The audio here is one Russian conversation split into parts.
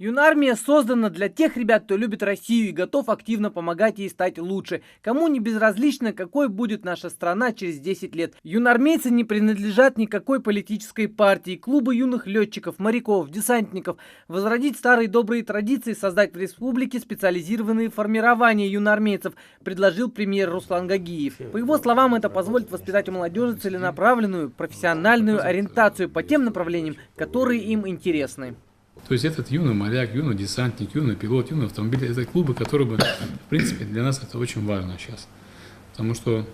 Юнармия создана для тех ребят, кто любит Россию и готов активно помогать ей стать лучше. Кому не безразлично, какой будет наша страна через 10 лет. Юнармейцы не принадлежат никакой политической партии. Клубы юных летчиков, моряков, десантников. Возродить старые добрые традиции, создать в республике специализированные формирования юнармейцев, предложил премьер Руслан Гагиев. По его словам, это позволит воспитать у молодежи целенаправленную, профессиональную ориентацию по тем направлениям, которые им интересны. То есть этот юный моряк, юный десантник, юный пилот, юный автомобиль, это клубы, которые бы, в принципе, для нас это очень важно сейчас. Потому что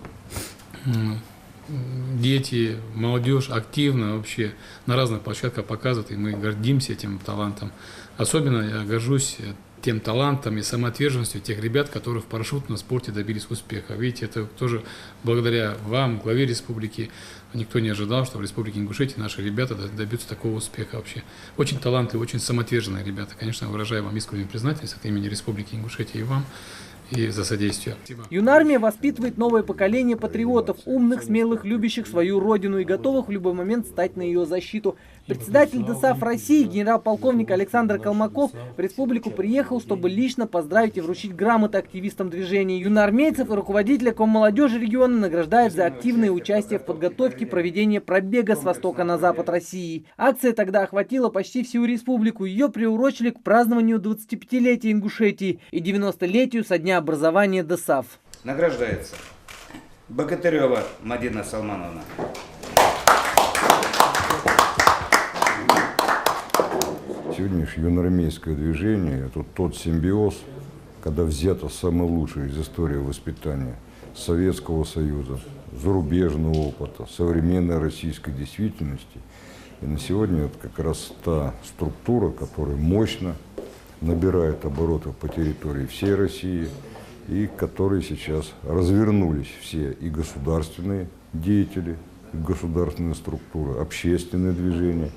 дети, молодежь активно вообще на разных площадках показывают, и мы гордимся этим талантом. Особенно я горжусь тем талантом и самоотверженностью тех ребят, которые в парашютном спорте добились успеха. Видите, это тоже благодаря вам, главе республики. Никто не ожидал, что в республике Ингушетия наши ребята добьются такого успеха вообще. Очень талантливые, очень самоотверженные ребята. Конечно, выражаю вам искреннюю признательность от имени республики Ингушетия и вам, и за содействие. Юнармия воспитывает новое поколение патриотов, умных, смелых, любящих свою родину и готовых в любой момент стать на ее защиту. Председатель ДСАФ России, генерал-полковник Александр Колмаков, в республику приехал, чтобы лично поздравить и вручить грамоты активистам движения. Юнармейцев и руководителя Коммолодежи региона награждают за активное участие в подготовке проведения пробега с востока на запад России. Акция тогда охватила почти всю республику. Ее приурочили к празднованию 25-летия Ингушетии и 90-летию со дня образования ДСАФ. Награждается Богатырева Мадина Салмановна. Сегодняшнее юноармейское движение – это тот симбиоз, когда взято самое лучшее из истории воспитания Советского Союза, зарубежного опыта, современной российской действительности. И на сегодня это как раз та структура, которая мощно набирает обороты по территории всей России, и которые сейчас развернулись все и государственные деятели, и государственные структуры, общественные движения.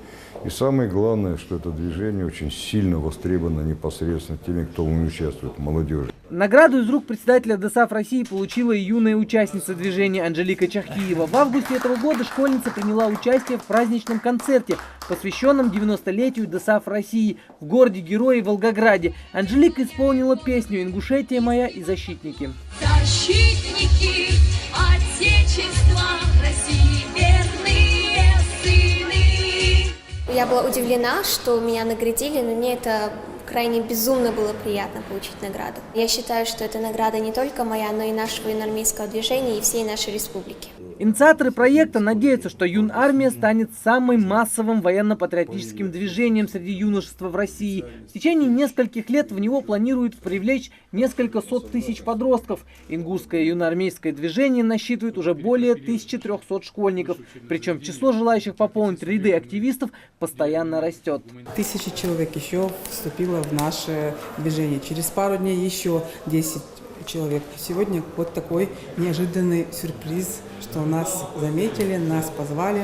И самое главное, что это движение очень сильно востребовано непосредственно теми, кто в нем участвует, молодежи. Награду из рук председателя ДСАФ России получила и юная участница движения Анжелика Чахкиева. В августе этого года школьница приняла участие в праздничном концерте, посвященном 90-летию ДСАФ России в городе-герое Волгограде. Анжелика исполнила песню «Ингушетия моя» и «Защитники». Защитники Отечества России, верные сыны. Я была удивлена, что меня наградили, но мне это крайне безумно было приятно получить награду. Я считаю, что эта награда не только моя, но и нашего юнармейского движения и всей нашей республики. Инициаторы проекта надеются, что Юнармия станет самым массовым военно-патриотическим движением среди юношества в России. В течение нескольких лет в него планируют привлечь несколько сот тысяч подростков. Ингушское юноармейское движение насчитывает уже более 1300 школьников. Причем число желающих пополнить ряды активистов постоянно растет. 1000 человек еще вступило в наше движение. Через пару дней еще 10 человек. Сегодня вот такой неожиданный сюрприз, что нас заметили, нас позвали.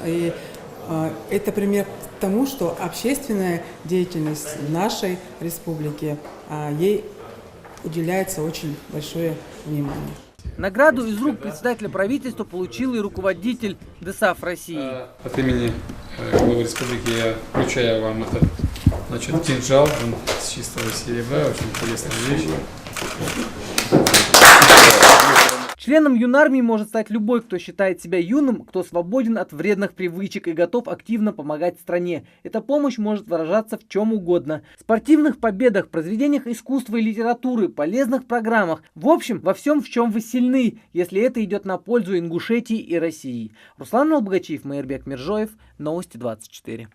И это пример к тому, что общественная деятельность в нашей республике, ей уделяется очень большое внимание. Награду из рук председателя правительства получил и руководитель ДСАФ России. От имени главы республики я вручаю вам этот кинжал, он с чистого серебра, очень интересная вещь. Членом Юнармии может стать любой, кто считает себя юным, кто свободен от вредных привычек и готов активно помогать стране. Эта помощь может выражаться в чем угодно. В спортивных победах, произведениях искусства и литературы, полезных программах. В общем, во всем, в чем вы сильны, если это идет на пользу Ингушетии и России. Руслан Албогачиев, Майырбек Миржоев, Новости 24.